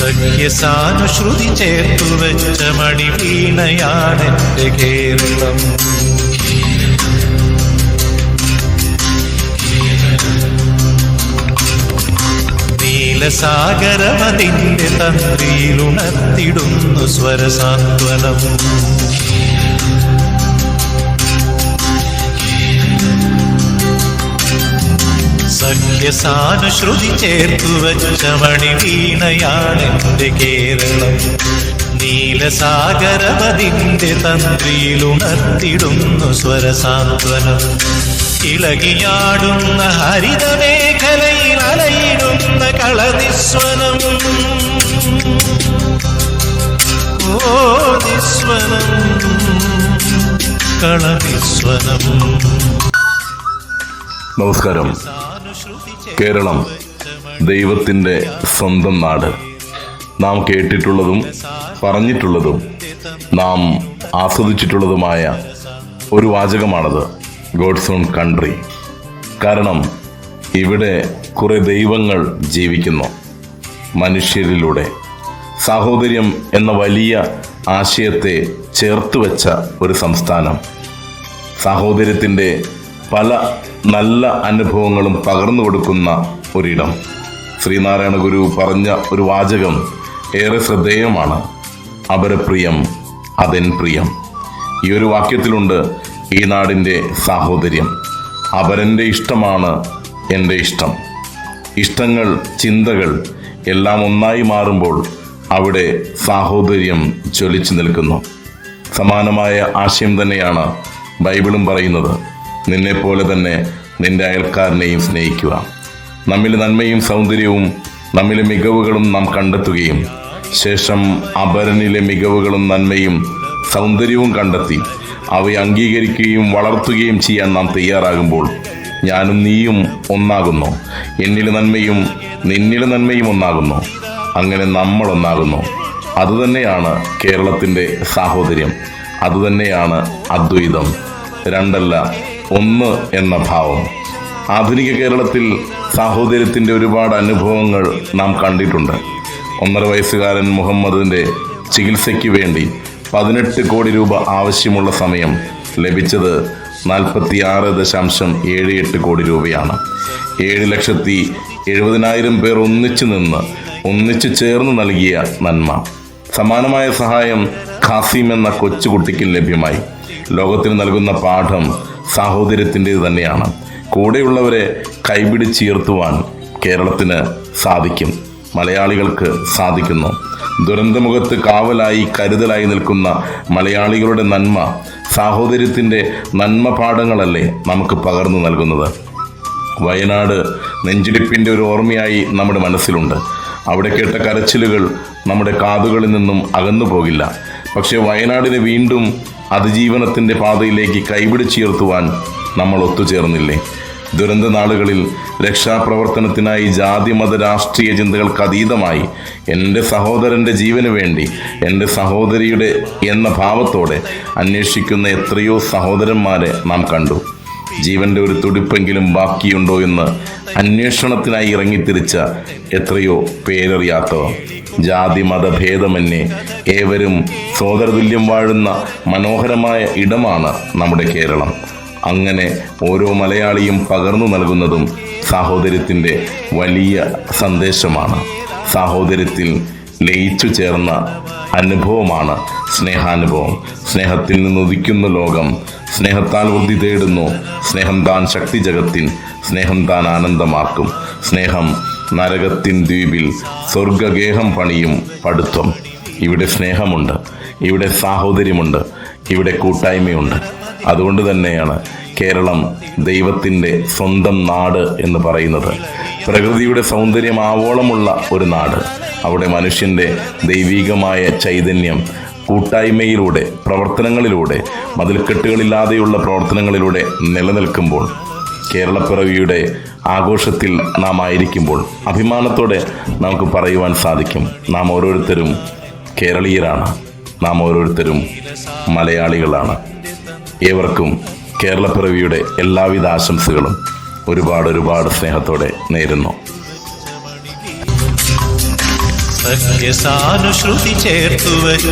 സഖ്യസാനുശ്രുതി ചേർത്തു വെച്ച മണിവീണയാണെന്റെ കേരളം. നീലസാഗരമതിന്റെ തന്ത്രിയിലുണർത്തിടുന്നു സ്വരസാന്ത്വനം. സഖ്യസാനുശ്രുതി ചേർത്തു വെച്ച മണിവീണയാണെന്റെ കേരളം. നീലസാഗരപതിന്റെ തന്ത്രിയിലുണർത്തിടുന്നു സ്വരസാന്ത്വനം. ഇളകിയാടുന്ന ഹരിതമേഖലയിൽ അലയിടുന്ന കളനിസ്വനം. ഓ നിസ്വനം, കളനിസ്വനം. നമസ്കാരം. കേരളം ദൈവത്തിൻ്റെ സ്വന്തം നാട്. നാം കേട്ടിട്ടുള്ളതും പറഞ്ഞിട്ടുള്ളതും നാം ആസ്വദിച്ചിട്ടുള്ളതുമായ ഒരു വാചകമാണത്, ഗോഡ്സ് ഓൺ കൺട്രി. കാരണം ഇവിടെ കുറെ ദൈവങ്ങൾ ജീവിക്കുന്നു. മനുഷ്യരിലൂടെ സാഹോദര്യം എന്ന വലിയ ആശയത്തെ ചേർത്ത് വെച്ച ഒരു സംസ്ഥാനം. സാഹോദര്യത്തിൻ്റെ പല നല്ല അനുഭവങ്ങളും പകർന്നു കൊടുക്കുന്ന ഒരിടം. ശ്രീനാരായണ ഗുരു പറഞ്ഞ ഒരു വാചകം ഏറെ ശ്രദ്ധേയമാണ്. അപരപ്രിയം അതെൻ പ്രിയം. ഈ ഒരു വാക്യത്തിലുണ്ട് ഈ നാടിൻ്റെ സാഹോദര്യം. അപരൻ്റെ ഇഷ്ടമാണ് എൻ്റെ ഇഷ്ടം. ഇഷ്ടങ്ങൾ, ചിന്തകൾ എല്ലാം ഒന്നായി മാറുമ്പോൾ അവിടെ സാഹോദര്യം ജ്വലിച്ചു നിൽക്കുന്നു. സമാനമായ ആശയം തന്നെയാണ് ബൈബിളും പറയുന്നത്. നിന്നെപ്പോലെ തന്നെ നിന്റെ അയൽക്കാരനെയും സ്നേഹിക്കുക. നമ്മിലെ നന്മയും സൗന്ദര്യവും നമ്മിലെ മികവുകളും നാം കണ്ടെത്തുകയും ശേഷം അപരനിലെ മികവുകളും നന്മയും സൗന്ദര്യവും കണ്ടെത്തി അവയെ അംഗീകരിക്കുകയും വളർത്തുകയും ചെയ്യാൻ നാം തയ്യാറാകുമ്പോൾ ഞാനും നീയും ഒന്നാകുന്നു. എന്നിലെ നന്മയും നിന്നിലെ നന്മയും ഒന്നാകുന്നു. അങ്ങനെ നമ്മൾ ഒന്നാകുന്നു. അതുതന്നെയാണ് കേരളത്തിൻ്റെ സാഹോദര്യം. അതുതന്നെയാണ് അദ്വൈതം. രണ്ടല്ല, ഒന്ന് എന്ന ഭാവം. ആധുനിക കേരളത്തിൽ സാഹോദര്യത്തിൻ്റെ ഒരുപാട് അനുഭവങ്ങൾ നാം കണ്ടിട്ടുണ്ട്. 1.5 വയസ്സുകാരൻ മുഹമ്മദിൻ്റെ ചികിത്സയ്ക്ക് വേണ്ടി 18 കോടി രൂപ ആവശ്യമുള്ള സമയം ലഭിച്ചത് 46.78 കോടി രൂപയാണ്. 7,70,70,000 പേർ ഒന്നിച്ചു ചേർന്ന് നൽകിയ നന്മ. സമാനമായ സഹായം ഖാസിം എന്ന കൊച്ചുകുട്ടിക്ക് ലഭ്യമായി. ലോകത്തിന് നൽകുന്ന പാഠം സാഹോദര്യത്തിൻ്റേത് തന്നെയാണ്. കൂടെയുള്ളവരെ കൈപിടിച്ചുയർത്തുവാൻ കേരളത്തിന് സാധിക്കും. മലയാളികൾക്ക് സാധിക്കുന്നു. ദുരന്തമുഖത്ത് കാവലായി കരുതലായി നിൽക്കുന്ന മലയാളികളുടെ നന്മ, സാഹോദര്യത്തിൻ്റെ നന്മ പാഠങ്ങളല്ലേ നമുക്ക് പകർന്നു നൽകുന്നത്. വയനാട് നെഞ്ചിടിപ്പിൻ്റെ ഒരു ഓർമ്മയായി നമ്മുടെ മനസ്സിലുണ്ട്. അവിടെ കേട്ട കരച്ചിലുകൾ നമ്മുടെ കാതുകളിൽ നിന്നും അകന്നു പോകില്ല. പക്ഷെ വയനാടിനെ വീണ്ടും അതിജീവനത്തിൻ്റെ പാതയിലേക്ക് കൈപിടിച്ചുയർത്തുവാൻ നമ്മൾ ഒത്തുചേർന്നില്ലേ? ദുരന്ത നാളുകളിൽ രക്ഷാപ്രവർത്തനത്തിനായി ജാതി മത രാഷ്ട്രീയ ചിന്തകൾക്ക് അതീതമായി എൻ്റെ സഹോദരൻ്റെ ജീവന് വേണ്ടി, എൻ്റെ സഹോദരിയുടെ എന്ന ഭാവത്തോടെ അന്വേഷിക്കുന്ന എത്രയോ സഹോദരന്മാരെ നാം കണ്ടു. ജീവൻ്റെ ഒരു തുടിപ്പെങ്കിലും ബാക്കിയുണ്ടോ എന്ന് അന്വേഷണത്തിനായി ഇറങ്ങിത്തിരിച്ച എത്രയോ പേരറിയാത്തവർ. ജാതി മതഭേദമന്യേ ഏവരും സോദരതുല്യം വാഴുന്ന മനോഹരമായ ഇടമാണ് നമ്മുടെ കേരളം. അങ്ങനെ ഓരോ മലയാളിയും പകർന്നു നൽകുന്നതും സാഹോദര്യത്തിൻ്റെ വലിയ സന്ദേശമാണ്. സാഹോദര്യത്തിൽ ലയിച്ചു ചേർന്ന അനുഭവമാണ് സ്നേഹാനുഭവം. സ്നേഹത്തിൽ നിന്നുദിക്കുന്ന ലോകം സ്നേഹത്താൽ വൃദ്ധി തേടുന്നു. സ്നേഹം താൻ ശക്തി ജഗത്തിൻ, സ്നേഹം താൻ ആനന്ദമാക്കും. സ്നേഹം നരകത്തിൻ ദ്വീപിൽ സ്വർഗഗേഹം പണിയും പടുത്വം. ഇവിടെ സ്നേഹമുണ്ട്, ഇവിടെ സാഹോദര്യമുണ്ട്, ഇവിടെ കൂട്ടായ്മയുണ്ട്. അതുകൊണ്ട് തന്നെയാണ് കേരളം ദൈവത്തിൻ്റെ സ്വന്തം നാട് എന്ന് പറയുന്നത്. പ്രകൃതിയുടെ സൗന്ദര്യം ആവോളമുള്ള ഒരു നാട്. അവിടെ മനുഷ്യൻ്റെ ദൈവികമായ ചൈതന്യം കൂട്ടായ്മയിലൂടെ, പ്രവർത്തനങ്ങളിലൂടെ, മതിൽക്കെട്ടുകളില്ലാതെയുള്ള പ്രവർത്തനങ്ങളിലൂടെ നിലനിൽക്കുമ്പോൾ, കേരളപ്പിറവിയുടെ ആഘോഷത്തിൽ നാം ആയിരിക്കുമ്പോൾ അഭിമാനത്തോടെ നമുക്ക് പറയുവാൻ സാധിക്കും, നാം ഓരോരുത്തരും കേരളീയരാണ്, നാം ഓരോരുത്തരും മലയാളികളാണ്. ഏവർക്കും കേരളപ്പിറവിയുടെ എല്ലാവിധ ആശംസകളും ഒരുപാട് സ്നേഹത്തോടെ നേരുന്നു. സഖ്യസാനുശ്രുതി ചേർത്തുവരൂ